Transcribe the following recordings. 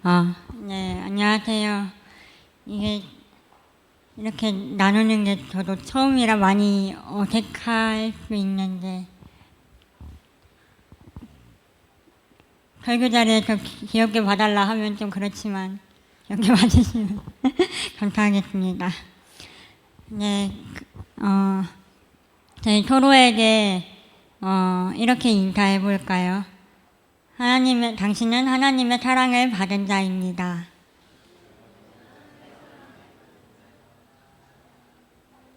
네, 안녕하세요. 이게 이렇게 나누는 게 저도 처음이라 많이 어색할 수 있는데, 설교 자리에서 귀엽게 봐달라 하면 좀 그렇지만, 이렇게 봐주시면 감사하겠습니다. 네, 저희 서로에게 이렇게 인사해 볼까요? 당신은 하나님의 사랑을 받은 자입니다.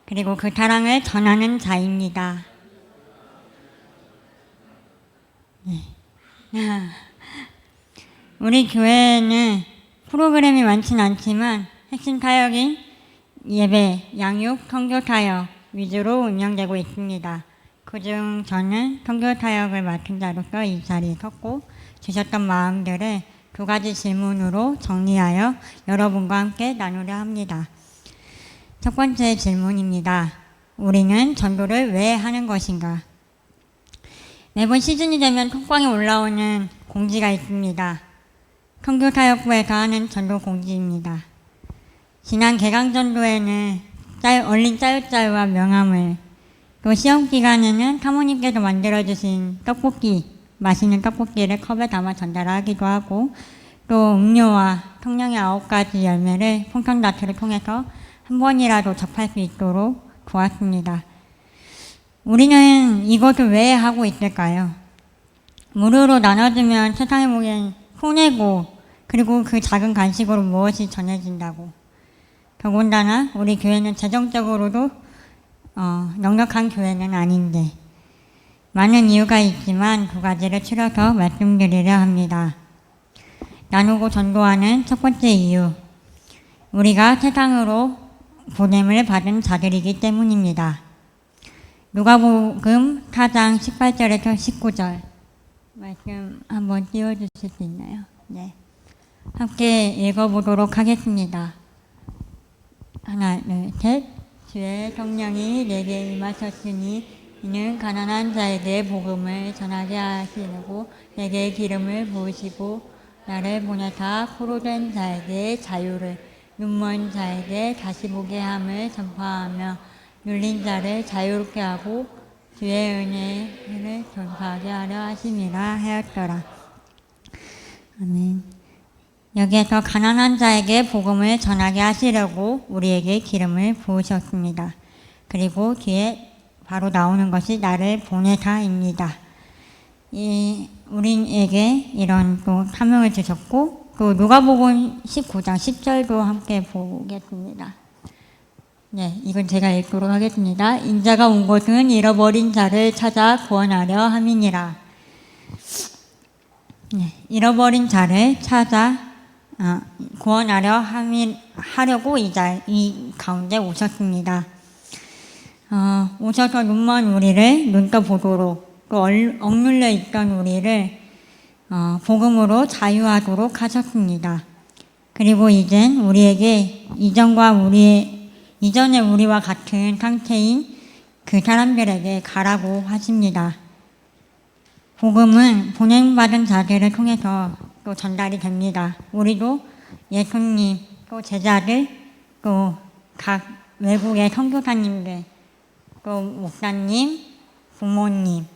그리고 그 사랑을 전하는 자입니다. 네. 우리 교회에는 프로그램이 많진 않지만 핵심 사역인 예배, 양육, 선교 사역 위주로 운영되고 있습니다. 그중 저는 선교 사역을 맡은 자로서 이 자리에 섰고 주셨던 마음들을 두 가지 질문으로 정리하여 여러분과 함께 나누려 합니다. 첫 번째 질문입니다. 우리는 전도를 왜 하는 것인가? 매번 시즌이 되면 톡방에 올라오는 공지가 있습니다. 선교사역부에서 하는 전도 공지입니다. 지난 개강전도에는 얼린 짜유짜유와 명함을, 또 시험기간에는 사모님께서 만들어주신 떡볶이, 맛있는 떡볶이를 컵에 담아 전달하기도 하고, 또 음료와 성령의 9가지 열매를 풍선다트를 통해서 한 번이라도 접할 수 있도록 도왔습니다. 우리는 이것을 왜 하고 있을까요? 무료로 나눠주면 세상에 보기엔 손해고, 그리고 그 작은 간식으로 무엇이 전해진다고. 더군다나 우리 교회는 재정적으로도 넉넉한 교회는 아닌데, 많은 이유가 있지만 두 가지를 추려서 말씀드리려 합니다. 나누고 전도하는 첫 번째 이유, 우리가 세상으로 보냄을 받은 자들이기 때문입니다. 누가복음 4장 18절에서 19절 말씀 한번 띄워주실 수 있나요? 네, 함께 읽어보도록 하겠습니다. 하나, 둘, 셋. 주의 성령이 내게 임하셨으니 이는 가난한 자에게 복음을 전하게 하시려고 내게 기름을 부으시고 나를 보내사 포로된 자에게 자유를, 눈먼 자에게 다시 보게 함을 전파하며 눌린 자를 자유롭게 하고 주의 은혜를 전파하게 하려 하심이라 하였더라. 아멘. 여기에서 가난한 자에게 복음을 전하게 하시려고 우리에게 기름을 부으셨습니다. 그리고 뒤에 바로 나오는 것이 나를 보내사입니다. 우리에게 이런 또 사명을 주셨고, 또 누가복음 19장 10절도 함께 보겠습니다. 네, 이건 제가 읽도록 하겠습니다. 인자가 온 곳은 잃어버린 자를 찾아 구원하려 함이니라. 네, 잃어버린 자를 찾아 구원하려고 이 가운데 오셨습니다. 오셔서 눈먼 우리를 눈떠 보도록, 또 억눌려 있던 우리를 복음으로 자유하도록 하셨습니다. 그리고 이젠 우리에게 이전에 우리와 같은 상태인 그 사람들에게 가라고 하십니다. 복음은 보냄받은 자들을 통해서 또 전달이 됩니다. 우리도 예수님, 또 제자들, 또 각 외국의 선교사님들, 또 목사님, 부모님,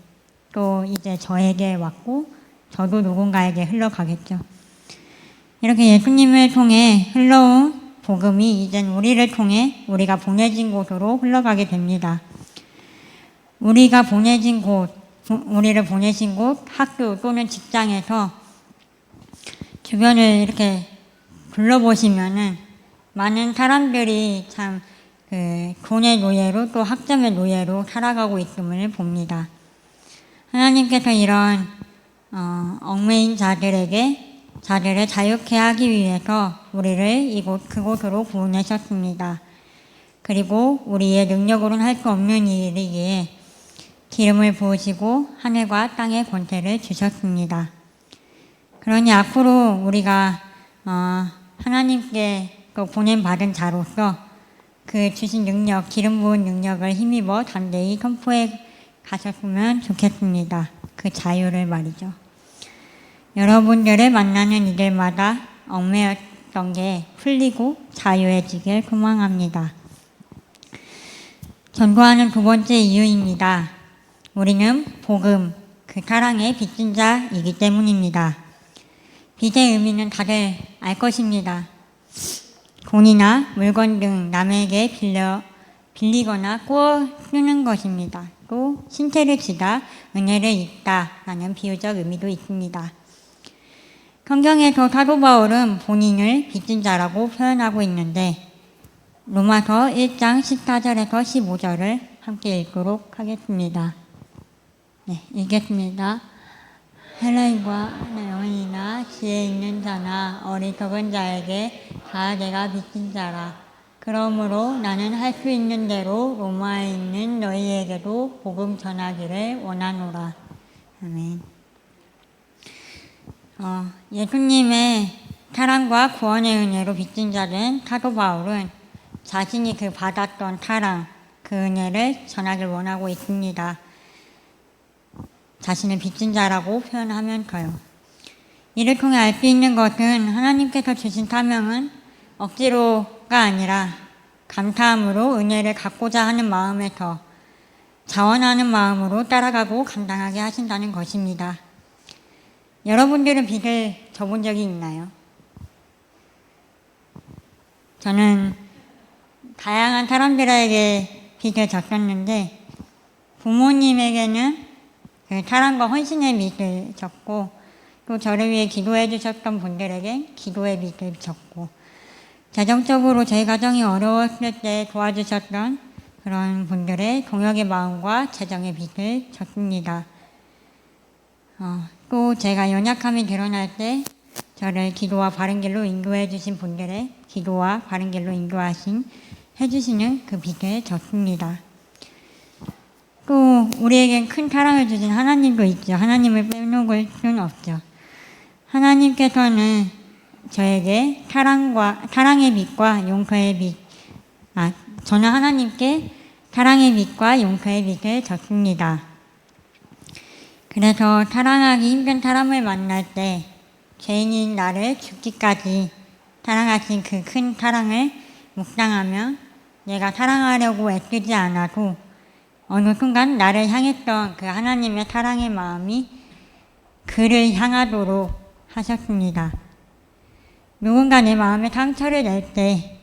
또 이제 저에게 왔고 저도 누군가에게 흘러가겠죠. 이렇게 예수님을 통해 흘러온 복음이 이젠 우리를 통해 우리가 보내진 곳으로 흘러가게 됩니다. 우리를 보내신 곳, 학교 또는 직장에서 주변을 이렇게 둘러보시면은 많은 사람들이 참 돈의 노예로 또 학점의 노예로 살아가고 있음을 봅니다. 하나님께서 이런 얽매인 자들을 자유케 하기 위해서 우리를 그곳으로 보내셨습니다. 그리고 우리의 능력으로는 할 수 없는 일이기에 기름을 부으시고 하늘과 땅의 권세를 주셨습니다. 그러니 앞으로 우리가 하나님께 보냄받은 자로서 그 주신 능력, 기름 부은 능력을 힘입어 담대히 선포해 가셨으면 좋겠습니다. 그 자유를 말이죠. 여러분들을 만나는 이들마다 얽매였던 게 풀리고 자유해지길 소망합니다. 전도하는 두 번째 이유입니다. 우리는 복음, 그 사랑의 빚진 자이기 때문입니다. 빚의 의미는 다들 알 것입니다. 돈이나 물건 등 남에게 빌리거나 꾸어 쓰는 것입니다. 또 신체를 지다 은혜를 입다라는 비유적 의미도 있습니다. 성경에서 사도 바울은 본인을 빚진 자라고 표현하고 있는데 로마서 1장 14절에서 15절을 함께 읽도록 하겠습니다. 네, 읽겠습니다. 헬라인과 영인이나 지혜 있는 자나 어리석은 자에게 다 내가 빚진 자라. 그러므로 나는 할 수 있는 대로 로마에 있는 너희에게도 복음 전하기를 원하노라. 아멘. 예수님의 사랑과 구원의 은혜로 빚진 자된 사도 바울은 자신이 그 받았던 사랑, 그 은혜를 전하길 원하고 있습니다. 자신을 빚진 자라고 표현하면서요. 이를 통해 알 수 있는 것은 하나님께서 주신 사명은 억지로가 아니라 감사함으로 은혜를 갖고자 하는 마음에서 자원하는 마음으로 따라가고 감당하게 하신다는 것입니다. 여러분들은 빚을 져본 적이 있나요? 저는 다양한 사람들에게 빚을 졌었는데 부모님에게는 그 사랑과 헌신의 빚을 졌고 또 저를 위해 기도해 주셨던 분들에게 기도의 빚을 졌고 재정적으로 저희 가정이 어려웠을 때 도와주셨던 그런 분들의 동역의 마음과 재정의 빚을 졌습니다. 또 제가 연약함이 드러날 때 저를 기도와 바른 길로 인도해 주신 분들의 기도와 바른 길로 해주시는 그 빚을 졌습니다. 또 우리에겐 큰 사랑을 주신 하나님도 있죠. 하나님을 빼놓을 수는 없죠. 하나님께서는 저에게 사랑의 빚과 용서의 빚, 저는 하나님께 사랑의 빚과 용서의 빚을 졌습니다. 그래서 사랑하기 힘든 사람을 만날 때 죄인인 나를 죽기까지 사랑하신 그 큰 사랑을 묵상하며 내가 사랑하려고 애쓰지 않아도 어느 순간 나를 향했던 그 하나님의 사랑의 마음이 그를 향하도록 하셨습니다. 누군가 내 마음에 상처를 낼 때,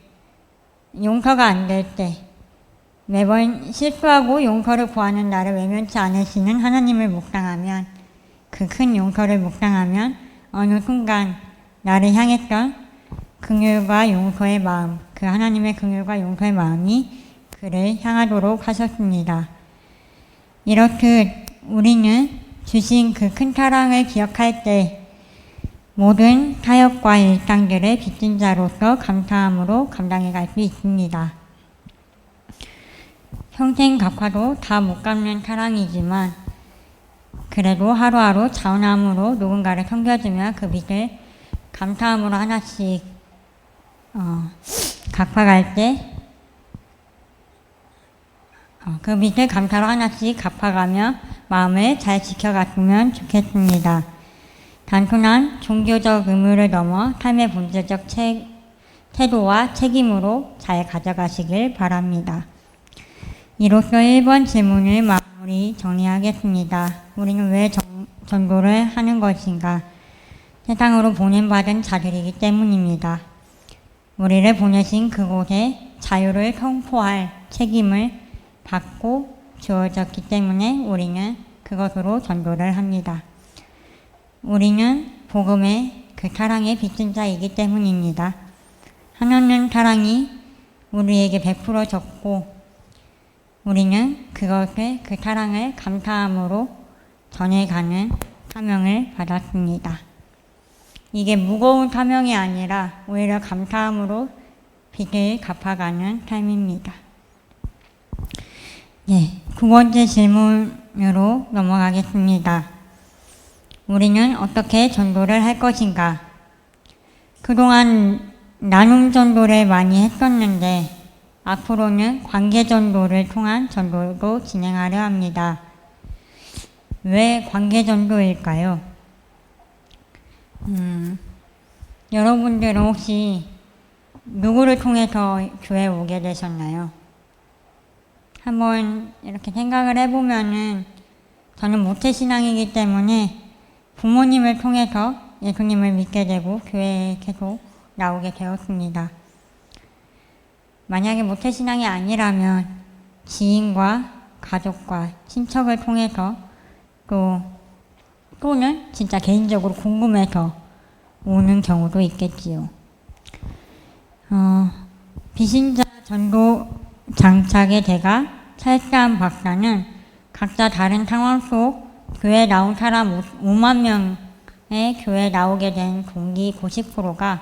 용서가 안 될 때, 매번 실수하고 용서를 구하는 나를 외면치 않으시는 하나님을 묵상하면, 그 큰 용서를 묵상하면 어느 순간 나를 향했던 긍휼과 용서의 마음, 그 하나님의 긍휼과 용서의 마음이 그를 향하도록 하셨습니다. 이렇듯 우리는 주신 그 큰 사랑을 기억할 때 모든 타협과 일상들을 빚진 자로서 감사함으로 감당해 갈 수 있습니다. 평생 갚아도 다 못 갚는 사랑이지만 그래도 하루하루 자원함으로 누군가를 섬겨주며 그 빚을 감사함으로 하나씩 갚아갈 때 그 빚을 감사로 하나씩 갚아가며 마음을 잘 지켜갔으면 좋겠습니다. 단순한 종교적 의무를 넘어 삶의 본질적 태도와 책임으로 잘 가져가시길 바랍니다. 이로써 1번 질문을 마무리 정리하겠습니다. 우리는 왜 전도를 하는 것인가? 세상으로 보냄받은 자들이기 때문입니다. 우리를 보내신 그곳에 자유를 선포할 책임을 받고 주어졌기 때문에 우리는 그것으로 전도를 합니다. 우리는 복음의 그 사랑의 빚진 자이기 때문입니다. 하나님 사랑이 우리에게 베풀어졌고 우리는 그것을 그 사랑을 감사함으로 전해가는 사명을 받았습니다. 이게 무거운 사명이 아니라 오히려 감사함으로 빚을 갚아가는 삶입니다. 두 번째 질문으로 넘어가겠습니다. 우리는 어떻게 전도를 할 것인가? 그동안 나눔 전도를 많이 했었는데 앞으로는 관계 전도를 통한 전도도 진행하려 합니다. 왜 관계 전도일까요? 여러분들은 혹시 누구를 통해서 교회에 오게 되셨나요? 한번 이렇게 생각을 해보면은 저는 모태신앙이기 때문에 부모님을 통해서 예수님을 믿게 되고 교회에 계속 나오게 되었습니다. 만약에 모태신앙이 아니라면 지인과 가족과 친척을 통해서 또는 진짜 개인적으로 궁금해서 오는 경우도 있겠지요. 비신자 전도 장착의 대가 찰스한 박사는 각자 다른 상황 속 교회에 나온 사람 5만 명의 교회에 나오게 된 동기 90%가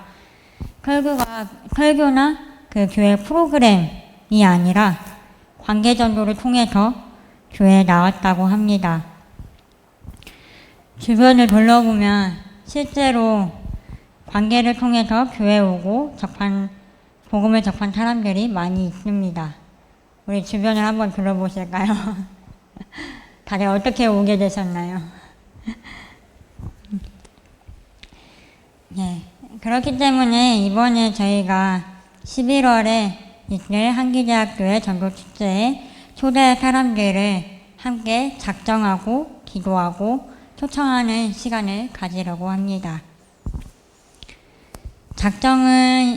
설교나 그 교회 프로그램이 아니라 관계 전도를 통해서 교회에 나왔다고 합니다. 주변을 둘러보면 실제로 관계를 통해서 교회에 오고 복음을 접한 사람들이 많이 있습니다. 우리 주변을 한번 둘러보실까요? 다들 어떻게 오게 되셨나요? 네, 그렇기 때문에 이번에 저희가 11월에 있을 한기대학교의 전도축제에 초대할 사람들을 함께 작정하고 기도하고 초청하는 시간을 가지려고 합니다. 작정은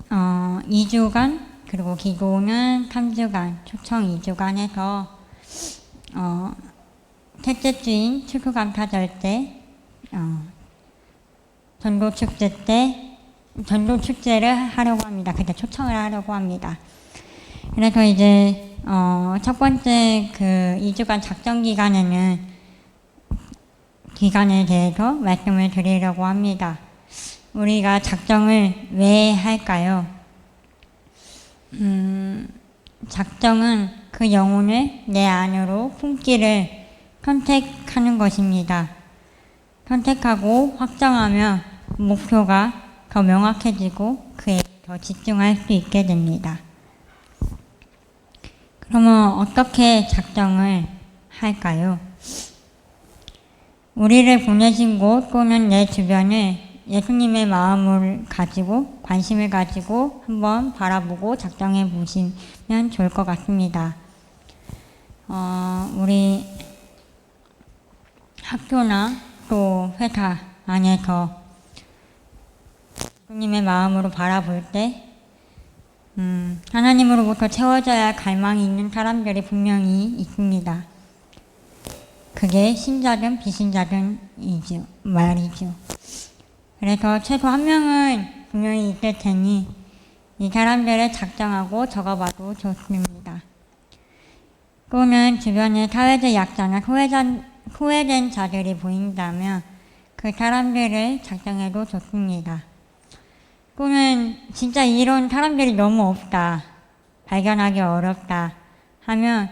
2주간, 그리고 기도는 3주간, 초청 2주간 해서 셋째 주인 추수감사절 때 전도축제를 하려고 합니다. 그때 초청을 하려고 합니다. 그래서 이제 첫 번째 그 2주간 작정 기간에 대해서 말씀을 드리려고 합니다. 우리가 작정을 왜 할까요? 작정은 그 영혼을 내 안으로 품기를 선택하는 것입니다. 선택하고 확정하면 목표가 더 명확해지고 그에 더 집중할 수 있게 됩니다. 그러면 어떻게 작정을 할까요? 우리를 보내신 곳 또는 내 주변을 예수님의 마음을 가지고 관심을 가지고 한번 바라보고 작정해 보시면 좋을 것 같습니다. 우리 학교나 또 회사 안에서 예수님의 마음으로 바라볼 때 하나님으로부터 채워져야 할 갈망이 있는 사람들이 분명히 있습니다. 그게 신자든 비신자든 말이죠. 그래서 최소 한 명은 분명히 있을 테니 이 사람들을 작정하고 적어봐도 좋습니다. 또는 주변에 사회적 약자나 소외된 자들이 보인다면 그 사람들을 작정해도 좋습니다. 또는 진짜 이런 사람들이 너무 없다, 발견하기 어렵다 하면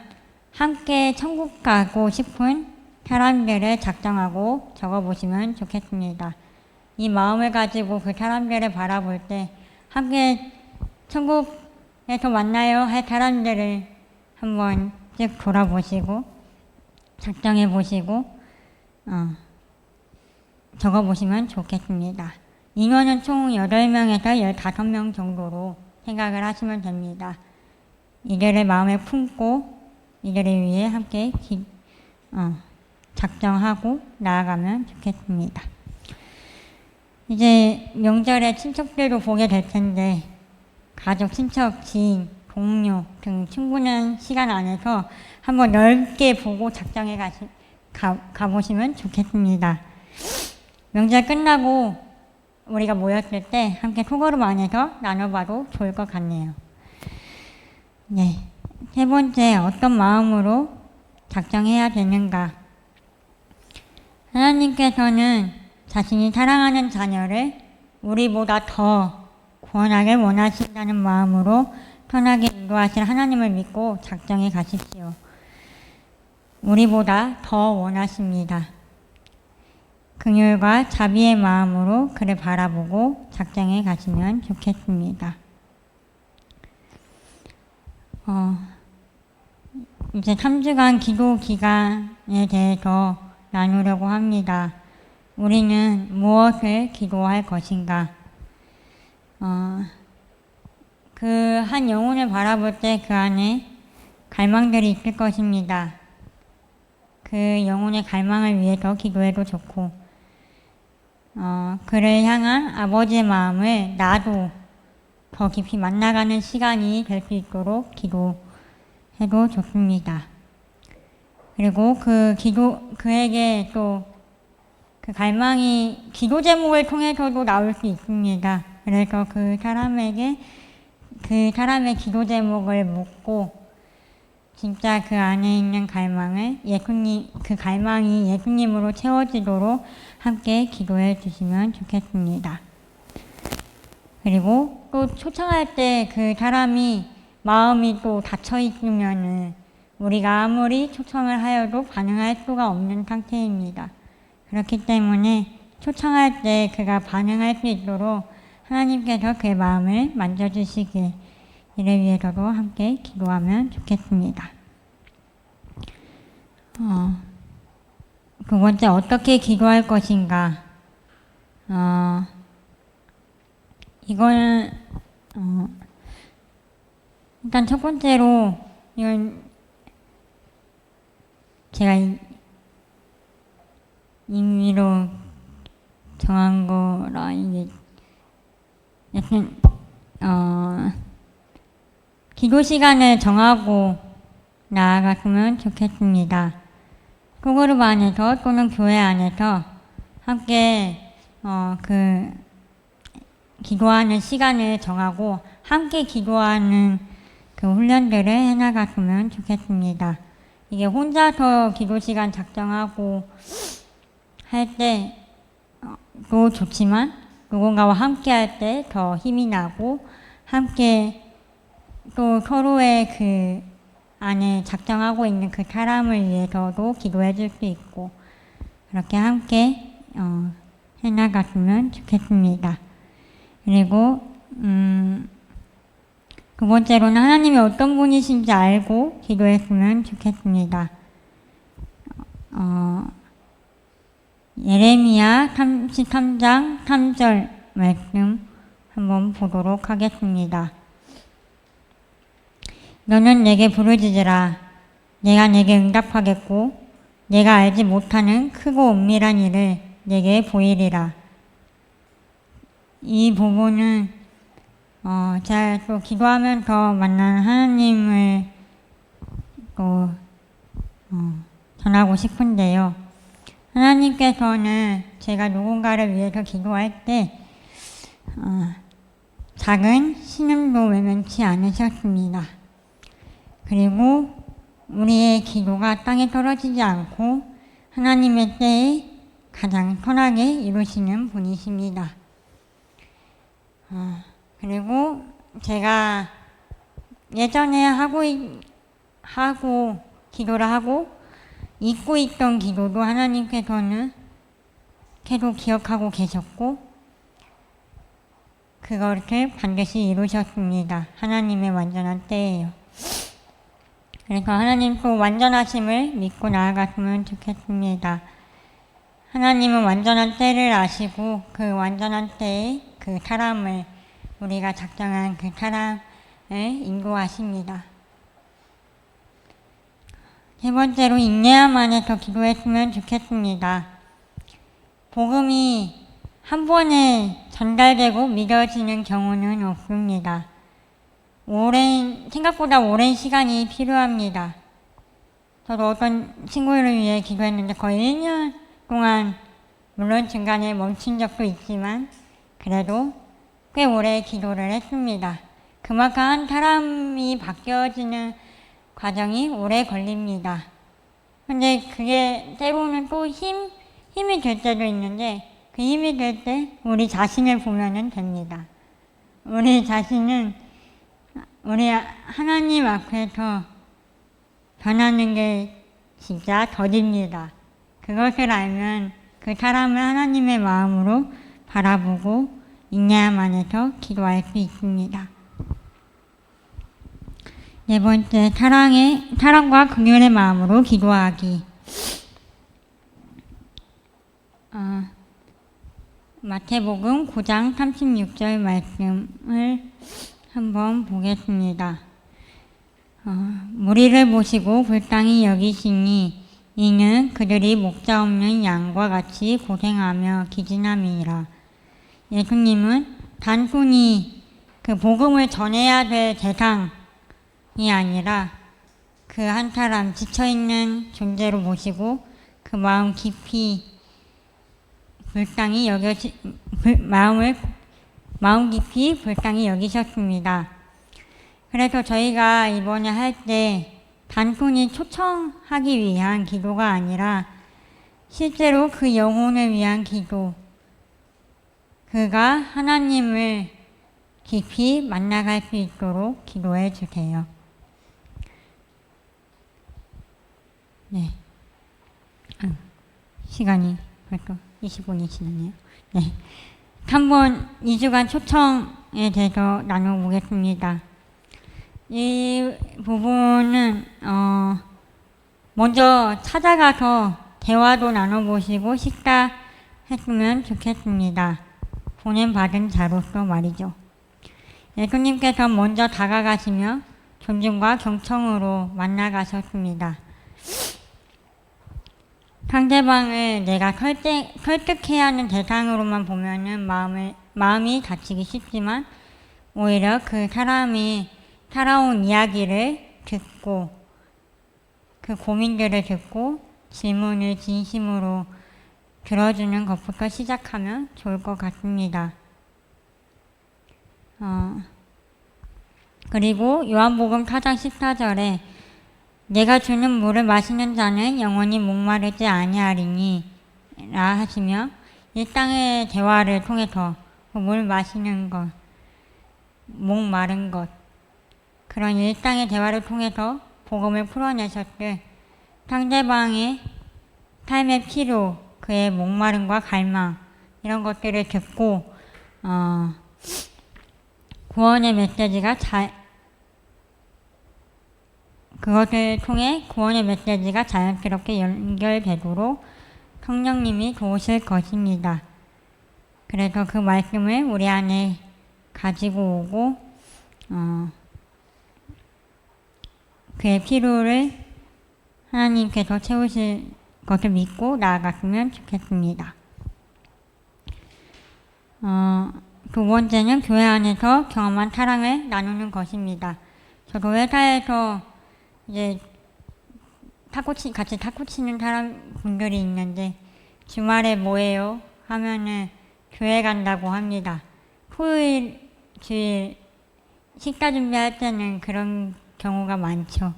함께 천국 가고 싶은 사람들을 작정하고 적어보시면 좋겠습니다. 이 마음을 가지고 그 사람들을 바라볼 때 함께 천국에서 만나요 할 사람들을 한번 쭉 돌아보시고 작정해 보시고 적어보시면 좋겠습니다. 인원은 총 8명에서 15명 정도로 생각을 하시면 됩니다. 이들을 마음에 품고 이들을 위해 함께 작정하고 나아가면 좋겠습니다. 이제 명절에 친척들도 보게 될 텐데 가족, 친척, 지인, 동료 등 충분한 시간 안에서 한번 넓게 보고 작정해 가보시면 좋겠습니다. 명절 끝나고 우리가 모였을 때 함께 소그룹 안에서 나눠봐도 좋을 것 같네요. 네, 세 번째, 어떤 마음으로 작정해야 되는가? 하나님께서는 자신이 사랑하는 자녀를 우리보다 더 구원하길 원하신다는 마음으로 편하게 인도하실 하나님을 믿고 작정해 가십시오. 우리보다 더 원하십니다. 긍휼과 자비의 마음으로 그를 바라보고 작정해 가시면 좋겠습니다. 이제 3주간 기도 기간에 대해서 나누려고 합니다. 우리는 무엇을 기도할 것인가? 그 한 영혼을 바라볼 때 그 안에 갈망들이 있을 것입니다. 그 영혼의 갈망을 위해서 기도해도 좋고, 그를 향한 아버지의 마음을 나도 더 깊이 만나가는 시간이 될 수 있도록 기도해도 좋습니다. 그리고 그에게 또 그 갈망이 기도 제목을 통해서도 나올 수 있습니다. 그래서 그 사람의 기도 제목을 묻고 진짜 그 안에 있는 갈망을 그 갈망이 예수님으로 채워지도록 함께 기도해 주시면 좋겠습니다. 그리고 또 초청할 때 그 사람이 마음이 또 닫혀 있으면은 우리가 아무리 초청을 하여도 반응할 수가 없는 상태입니다. 그렇기 때문에 초청할 때 그가 반응할 수 있도록 하나님께서 그의 마음을 만져주시길 이를 위해서도 함께 기도하면 좋겠습니다. 두 번째, 어떻게 기도할 것인가? 이거는 일단 첫 번째로 이건 제가 임의로 정한 거라 이게 약간 기도 시간을 정하고 나아갔으면 좋겠습니다. 소그룹 안에서 또는 교회 안에서 함께 기도하는 시간을 정하고 함께 기도하는 그 훈련들을 해나갔으면 좋겠습니다. 이게 혼자서 기도 시간 작정하고 할 때도 좋지만 누군가와 함께 할 때 더 힘이 나고 함께 또 서로의 그 안에 작정하고 있는 그 사람을 위해서도 기도해 줄 수 있고 그렇게 함께 해나갔으면 좋겠습니다. 그리고 두 번째로는 하나님이 어떤 분이신지 알고 기도했으면 좋겠습니다. 예레미야 33장 3절 말씀 한번 보도록 하겠습니다. 너는 내게 부르짖으라. 내가 내게 응답하겠고 내가 알지 못하는 크고 은밀한 일을 내게 보이리라. 이 부분은 제가 또 기도하면서 만난 하나님을 또 전하고 싶은데요. 하나님께서는 제가 누군가를 위해서 기도할 때 작은 신음도 외면치 않으셨습니다. 그리고 우리의 기도가 땅에 떨어지지 않고 하나님의 때에 가장 선하게 이루시는 분이십니다. 그리고 제가 예전에 기도를 하고 잊고 있던 기도도 하나님께서는 계속 기억하고 계셨고 그것을 반드시 이루셨습니다. 하나님의 완전한 때예요. 그래서 하나님 또 완전하심을 믿고 나아갔으면 좋겠습니다. 하나님은 완전한 때를 아시고 그 완전한 때에 그 사람을 우리가 작정한 그 사람을 인도하십니다. 세 번째로 인내함 안에서 기도했으면 좋겠습니다. 복음이 한 번에 전달되고 믿어지는 경우는 없습니다. 생각보다 오랜 시간이 필요합니다. 저도 어떤 친구를 위해 기도했는데 거의 1년 동안 물론 중간에 멈춘 적도 있지만 그래도 꽤 오래 기도를 했습니다. 그만큼 한 사람이 바뀌어지는 과정이 오래 걸립니다. 근데 그게 때로는 또 힘이 될 때도 있는데 그 힘이 될 때 우리 자신을 보면은 됩니다. 우리 자신은 우리 하나님 앞에서 변하는 게 진짜 더딥니다. 그것을 알면 그 사람을 하나님의 마음으로 바라보고 인내함 안에서 기도할 수 있습니다. 네 번째, 사랑과 긍휼의 마음으로 기도하기. 마태복음 9장 36절 말씀을 한번 보겠습니다. 무리를 보시고 불쌍히 여기시니 이는 그들이 목자 없는 양과 같이 고생하며 기진함이니라. 예수님은 단순히 그 복음을 전해야 될 대상이 아니라 그 한 사람 지쳐있는 존재로 보시고 그 마음 깊이 불쌍히 마음 깊이 불쌍히 여기셨습니다. 그래서 저희가 이번에 할 때 단순히 초청하기 위한 기도가 아니라 실제로 그 영혼을 위한 기도, 그가 하나님을 깊이 만나갈 수 있도록 기도해 주세요. 네. 시간이 벌써 20분이 지났네요. 네. 한번 2주간 초청에 대해서 나눠보겠습니다. 이 부분은 먼저 찾아가서 대화도 나눠보시고 식사했으면 좋겠습니다. 보냄받은 자로서 말이죠. 예수님께서 먼저 다가가시며 존중과 경청으로 만나가셨습니다. 상대방을 내가 설득해야 하는 대상으로만 보면은 마음이 다치기 쉽지만 오히려 그 사람이 살아온 이야기를 듣고 그 고민들을 듣고 질문을 진심으로 들어주는 것부터 시작하면 좋을 것 같습니다. 그리고 요한복음 4장 14절에 내가 주는 물을 마시는 자는 영원히 목마르지 아니하리니 라 하시며 일상의 대화를 통해서 물 마시는 것, 목마른 것, 그런 일상의 대화를 통해서 복음을 풀어내셨을 상대방의 삶의 필요, 그의 목마름과 갈망 이런 것들을 듣고 구원의 메시지가 그것을 통해 구원의 메시지가 자연스럽게 연결되도록 성령님이 도우실 것입니다. 그래서 그 말씀을 우리 안에 가지고 오고 그의 필요를 하나님께서 채우실 것을 믿고 나아갔으면 좋겠습니다. 두 번째는 교회 안에서 경험한 사랑을 나누는 것입니다. 저도 회사에서 이제 같이 탁구 치는 분들이 있는데 주말에 뭐해요? 하면은 교회 간다고 합니다. 토요일, 주일 식사 준비할 때는 그런 경우가 많죠.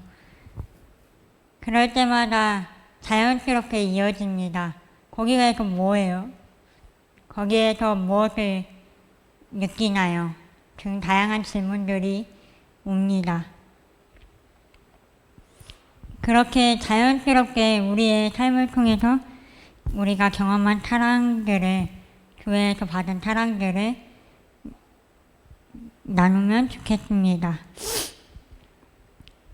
그럴 때마다 자연스럽게 이어집니다. 거기 가서 뭐해요? 거기에서 무엇을 느끼나요? 등 다양한 질문들이 옵니다. 그렇게 자연스럽게 우리의 삶을 통해서 우리가 경험한 사랑들을, 교회에서 받은 사랑들을 나누면 좋겠습니다.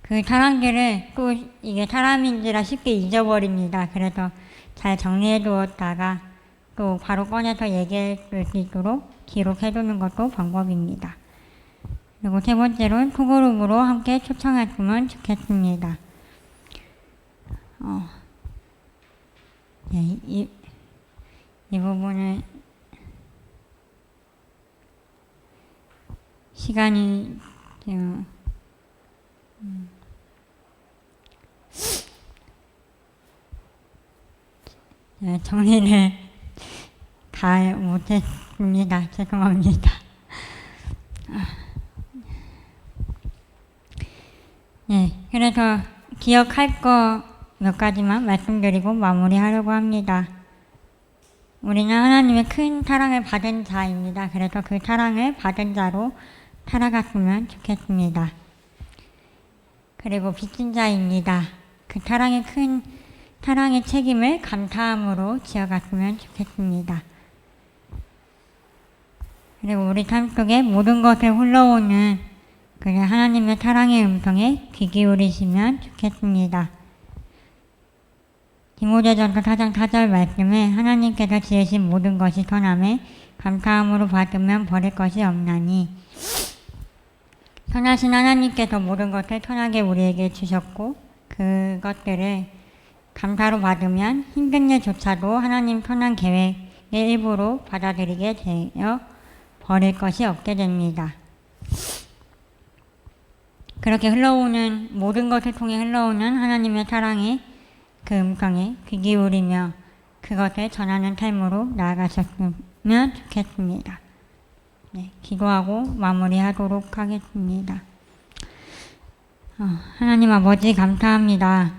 그 사랑들을 또 이게 사람인지라 쉽게 잊어버립니다. 그래서 잘 정리해 두었다가 또 바로 꺼내서 얘기할 수 있도록 기록해 두는 것도 방법입니다. 그리고 세 번째로는 소그룹으로 함께 초청했으면 좋겠습니다. 네, 이 부분은 시간이 지금 네, 정리를 다 못했습니다. 죄송합니다. 네, 그래서 기억할 거 몇 가지만 말씀드리고 마무리하려고 합니다. 우리는 하나님의 큰 사랑을 받은 자입니다. 그래서 그 사랑을 받은 자로 살아갔으면 좋겠습니다. 그리고 빚진 자입니다. 그 큰 사랑의 책임을 감사함으로 지어갔으면 좋겠습니다. 그리고 우리 삶 속에 모든 것을 흘러오는 그 하나님의 사랑의 음성에 귀 기울이시면 좋겠습니다. 디모데전서 4장 4절 말씀에 하나님께서 지으신 모든 것이 선함에 감사함으로 받으면 버릴 것이 없나니, 선하신 하나님께서 모든 것을 선하게 우리에게 주셨고 그것들을 감사로 받으면 힘든 일조차도 하나님 선한 계획의 일부로 받아들이게 되어 버릴 것이 없게 됩니다. 그렇게 흘러오는 모든 것을 통해 흘러오는 하나님의 사랑의 그 음성에 귀 기울이며 그것을 전하는 삶으로 나아가셨으면 좋겠습니다. 네, 기도하고 마무리하도록 하겠습니다. 하나님 아버지 감사합니다.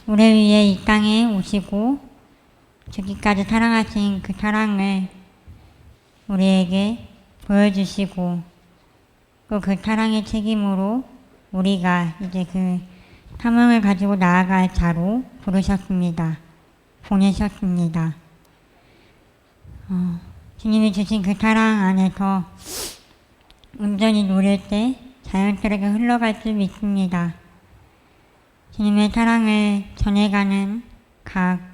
우리 위해 이 땅에 오시고 죽기까지 사랑하신 그 사랑을 우리에게 보여주시고 또 그 사랑의 책임으로 우리가 이제 그 사명을 가지고 나아갈 자로 부르셨습니다. 보내셨습니다. 주님이 주신 그 사랑 안에서 온전히 누릴 때 자연스럽게 흘러갈 줄 믿습니다. 주님의 사랑을 전해가는 각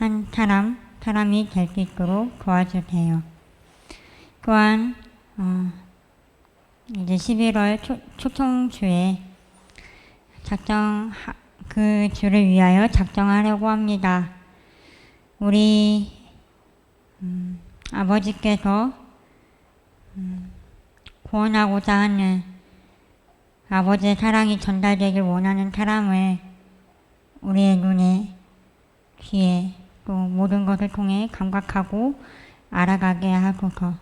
한 사람이 될 수 있도록 도와주세요. 또한 이제 11월 초청주에 그 주를 위하여 작정하려고 합니다. 우리 아버지께서 구원하고자 하는 아버지의 사랑이 전달되길 원하는 사람을 우리의 눈에, 귀에, 또 모든 것을 통해 감각하고 알아가게 하소서.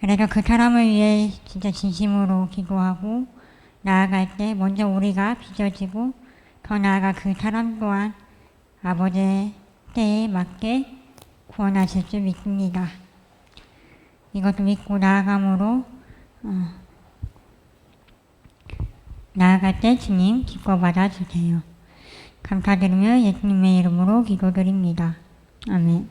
그래서 그 사람을 위해 진짜 진심으로 기도하고 나아갈 때 먼저 우리가 빚어지고 더 나아가 그 사람 또한 아버지의 때에 맞게 구원하실 줄 믿습니다. 이것도 믿고 나아감으로 나아갈 때 주님 기뻐 받아주세요. 감사드리며 예수님의 이름으로 기도드립니다. 아멘.